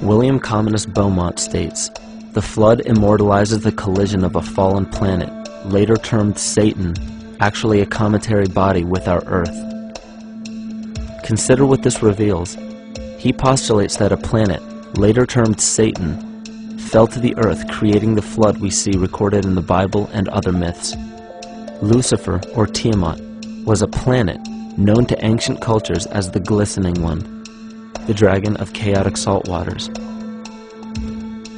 William Commonus Beaumont states, "The flood immortalizes the collision of a fallen planet, later termed Satan, actually a cometary body with our Earth." Consider what this reveals. He postulates that a planet, later termed Satan, fell to the Earth, creating the flood we see recorded in the Bible and other myths. Lucifer, or Tiamat, was a planet known to ancient cultures as the glistening one, the dragon of chaotic salt waters.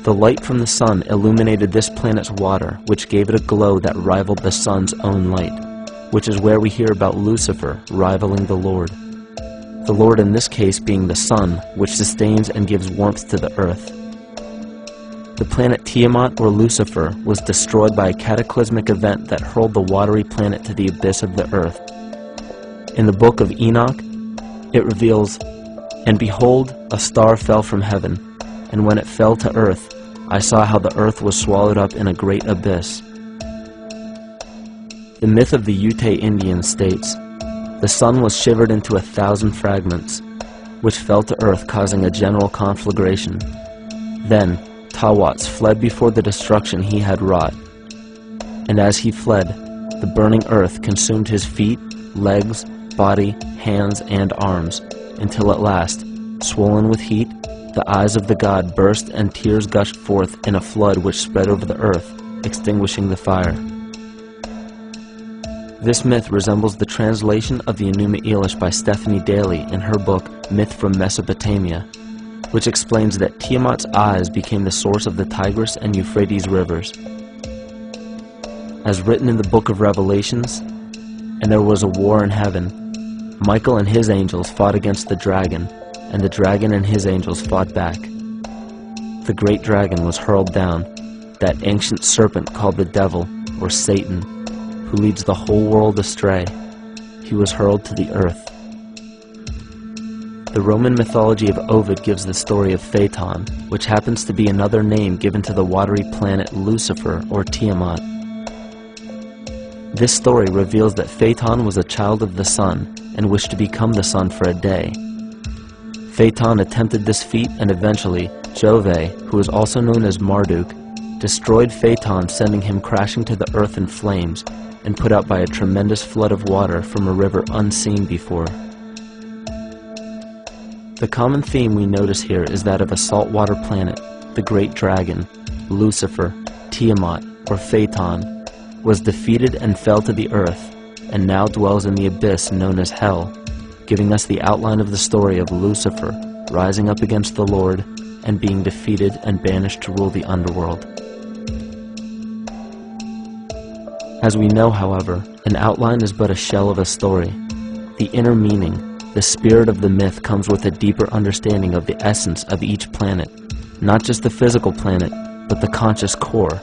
The light from the sun illuminated this planet's water, which gave it a glow that rivaled the sun's own light, which is where we hear about Lucifer rivaling the Lord. The Lord in this case being the sun, which sustains and gives warmth to the earth. The planet Tiamat, or Lucifer, was destroyed by a cataclysmic event that hurled the watery planet to the abyss of the earth. In the book of Enoch, it reveals, "And behold, a star fell from heaven, and when it fell to earth, I saw how the earth was swallowed up in a great abyss." The myth of the Ute Indians states, "The sun was shivered into 1,000 fragments, which fell to earth, causing a general conflagration. Then Tawats fled before the destruction he had wrought. And as he fled, the burning earth consumed his feet, legs, body, hands, and arms, until at last, swollen with heat, the eyes of the god burst and tears gushed forth in a flood which spread over the earth, extinguishing the fire." This myth resembles the translation of the Enuma Elish by Stephanie Daly in her book Myth from Mesopotamia, which explains that Tiamat's eyes became the source of the Tigris and Euphrates rivers. As written in the book of Revelations, "And there was a war in heaven. Michael and his angels fought against the dragon, and the dragon and his angels fought back. The great dragon was hurled down, that ancient serpent called the devil, or Satan, who leads the whole world astray. He was hurled to the earth." The Roman mythology of Ovid gives the story of Phaeton, which happens to be another name given to the watery planet Lucifer, or Tiamat. This story reveals that Phaeton was a child of the sun and wished to become the sun for a day. Phaeton attempted this feat, and eventually Jove, who is also known as Marduk, destroyed Phaeton, sending him crashing to the earth in flames and put out by a tremendous flood of water from a river unseen before. The common theme we notice here is that of a saltwater planet, the great dragon, Lucifer, Tiamat, or Phaeton, was defeated and fell to the earth, and now dwells in the abyss known as Hell, giving us the outline of the story of Lucifer rising up against the Lord and being defeated and banished to rule the underworld. As we know, however, an outline is but a shell of a story. The inner meaning, the spirit of the myth, comes with a deeper understanding of the essence of each planet, not just the physical planet, but the conscious core,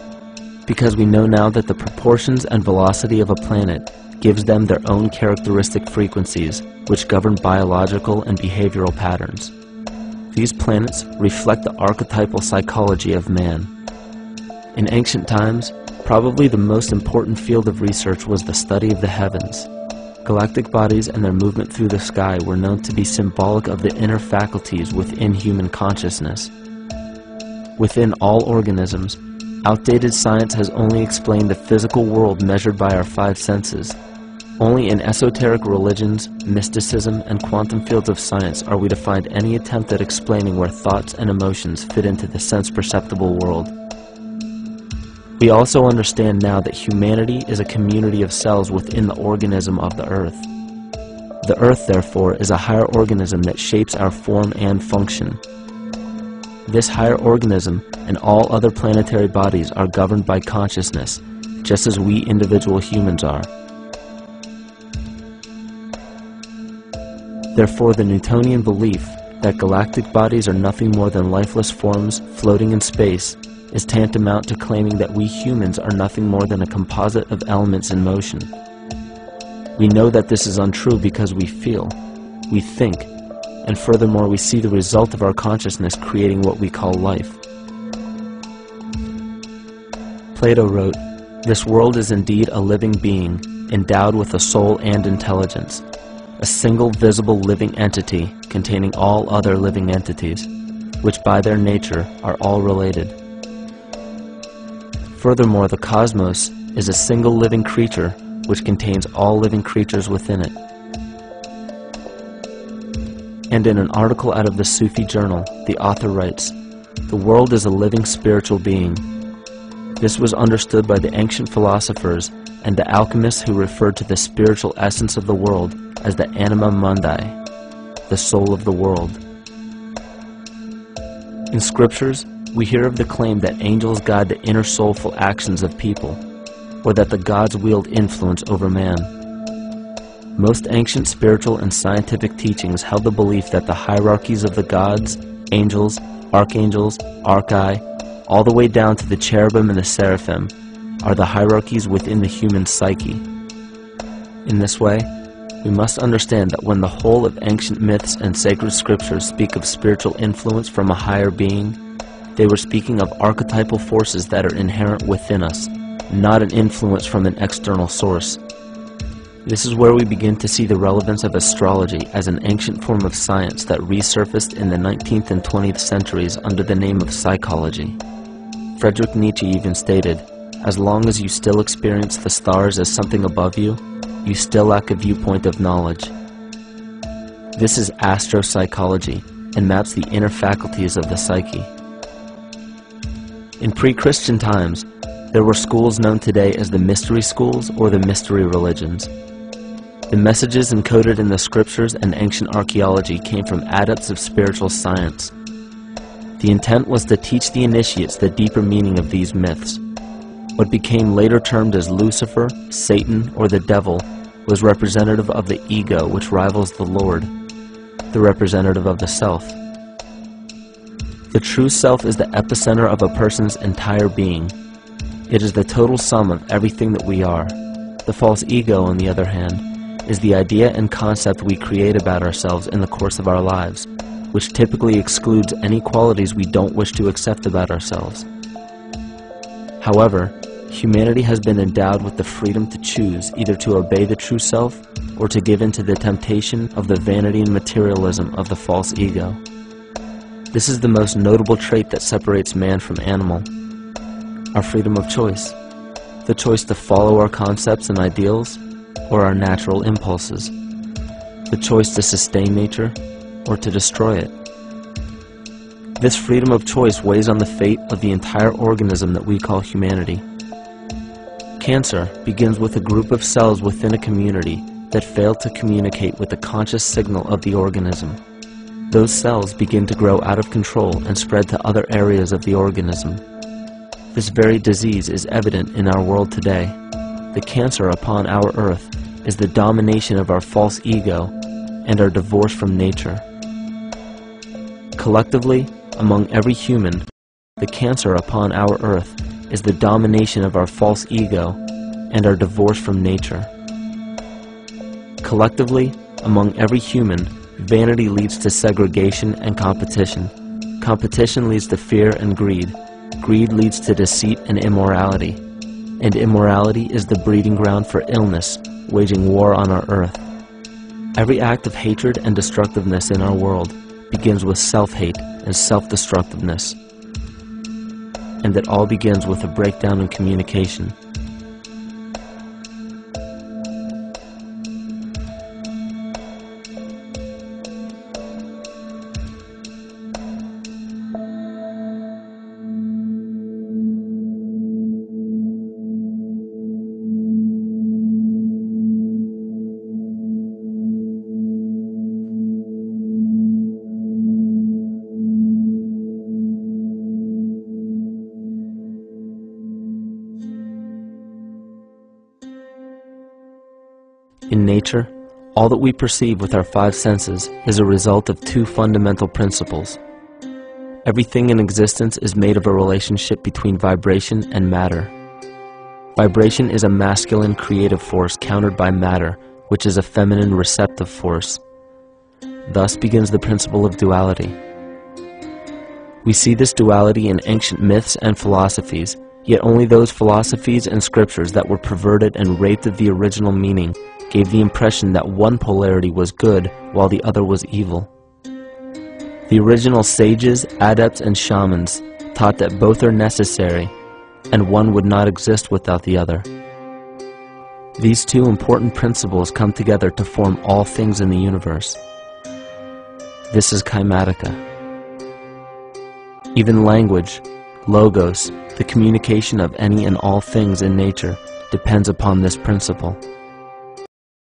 because we know now that the proportions and velocity of a planet gives them their own characteristic frequencies, which govern biological and behavioral patterns. These planets reflect the archetypal psychology of man. In ancient times, probably the most important field of research was the study of the heavens. Galactic bodies and their movement through the sky were known to be symbolic of the inner faculties within human consciousness. Within all organisms, outdated science has only explained the physical world measured by our five senses. Only in esoteric religions, mysticism, and quantum fields of science are we to find any attempt at explaining where thoughts and emotions fit into the sense-perceptible world. We also understand now that humanity is a community of cells within the organism of the Earth. The Earth, therefore, is a higher organism that shapes our form and function. This higher organism and all other planetary bodies are governed by consciousness, just as we individual humans are. Therefore, the Newtonian belief that galactic bodies are nothing more than lifeless forms floating in space is tantamount to claiming that we humans are nothing more than a composite of elements in motion. We know that this is untrue because we feel, we think, and furthermore we see the result of our consciousness creating what we call life. Plato wrote, "This world is indeed a living being, endowed with a soul and intelligence, a single visible living entity containing all other living entities. which by their nature are all related. Furthermore, the cosmos is a single living creature which contains all living creatures within it. And in an article out of the Sufi journal, the author writes, "The world is a living spiritual being." This was understood by the ancient philosophers and the alchemists who referred to the spiritual essence of the world as the anima mundi, the soul of the world. In scriptures, we hear of the claim that angels guide the inner soulful actions of people, or that the gods wield influence over man. Most ancient spiritual and scientific teachings held the belief that the hierarchies of the gods, angels, archangels, archai, all the way down to the cherubim and the seraphim, are the hierarchies within the human psyche. In this way, we must understand that when the whole of ancient myths and sacred scriptures speak of spiritual influence from a higher being, they were speaking of archetypal forces that are inherent within us, not an influence from an external source. This is where we begin to see the relevance of astrology as an ancient form of science that resurfaced in the 19th and 20th centuries under the name of psychology. Friedrich Nietzsche even stated, "As long as you still experience the stars as something above you, you still lack a viewpoint of knowledge." This is astropsychology and maps the inner faculties of the psyche. In pre-Christian times, there were schools known today as the mystery schools or the mystery religions. The messages encoded in the scriptures and ancient archaeology came from adepts of spiritual science. The intent was to teach the initiates the deeper meaning of these myths. What became later termed as Lucifer, Satan, or the devil was representative of the ego which rivals the Lord, the representative of the self. The true self is the epicenter of a person's entire being. It is the total sum of everything that we are. The false ego, on the other hand, is the idea and concept we create about ourselves in the course of our lives, which typically excludes any qualities we don't wish to accept about ourselves. However, humanity has been endowed with the freedom to choose either to obey the true self or to give in to the temptation of the vanity and materialism of the false ego. This is the most notable trait that separates man from animal: our freedom of choice, the choice to follow our concepts and ideals or our natural impulses, the choice to sustain nature or to destroy it. This freedom of choice weighs on the fate of the entire organism that we call humanity. Cancer begins with a group of cells within a community that fail to communicate with the conscious signal of the organism. Those cells begin to grow out of control and spread to other areas of the organism. This very disease is evident in our world today. The cancer upon our earth is the domination of our false ego and our divorce from nature. Collectively, among every human, the cancer upon our earth is the domination of our false ego and our divorce from nature. Collectively, among every human, vanity leads to segregation and competition. Competition leads to fear and greed. Greed leads to deceit and immorality. And immorality is the breeding ground for illness, waging war on our earth. Every act of hatred and destructiveness in our world begins with self-hate and self-destructiveness. And it all begins with a breakdown in communication. In nature, all that we perceive with our five senses is a result of two fundamental principles. Everything in existence is made of a relationship between vibration and matter. Vibration is a masculine creative force countered by matter, which is a feminine receptive force. Thus begins the principle of duality. We see this duality in ancient myths and philosophies, yet only those philosophies and scriptures that were perverted and raped of the original meaning gave the impression that one polarity was good while the other was evil. The original sages, adepts, and shamans taught that both are necessary, and one would not exist without the other. These two important principles come together to form all things in the universe. This is Kymatica. Even language, logos, the communication of any and all things in nature, depends upon this principle.